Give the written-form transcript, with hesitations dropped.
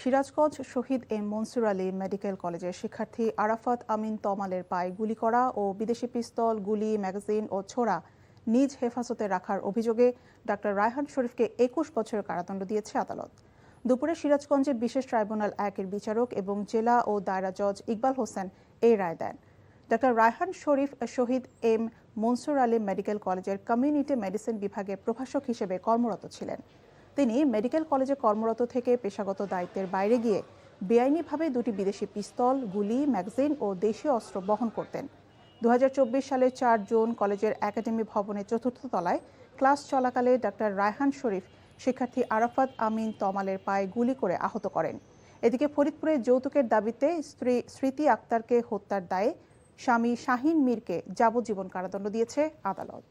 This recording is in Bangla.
সিরাজগঞ্জ শহীদ এম মনসুর আলী মেডিকেল কলেজের শিক্ষার্থী আরাফাত আমিন তমালের পায়ে গুলি করা ও বিদেশি পিস্তল, গুলি, ম্যাগাজিন ও ছোরা নিজ হেফাজতে রাখার অভিযোগে ডাক্তার রায়হান শরীফকে ২১ বছরের কারাদণ্ড দিয়েছে আদালত। দুপুরে সিরাজগঞ্জে বিশেষ ট্রাইব্যুনাল ১-এর বিচারক এবং জেলা ও দায়রা জজ ইকবাল হোসেন এই রায় দেন। ডাক্তার রায়হান শরীফ শহীদ এম মনসুর আলী মেডিকেল কলেজের কমিউনিটি মেডিসিন বিভাগের প্রভাষক হিসেবে কর্মরত ছিলেন। তিনি মেডিকেল কলেজে কর্মরত থেকে পেশাগত দায়িত্বের বাইরে গিয়ে বেআইনিভাবে দুটি বিদেশি পিস্তল, গুলি, ম্যাগাজিন ও দেশীয় অস্ত্র বহন করতেন। ২০২৪ সালের ৪ জুন কলেজের একাডেমি ভবনের ৪র্থ তলায় ক্লাস চলাকালে ডাক্তার রায়হান শরীফ শিক্ষার্থী আরাফাত আমিন তমালের পায়ে গুলি করে আহত করেন। এদিকে ফরিদপুরে যৌতুকের দাবিতে স্ত্রী স্মৃতি আক্তারকে হত্যার দায়ে স্বামী শাহিন মীরকে যাবজ্জীবন কারাদণ্ড দিয়েছে আদালত।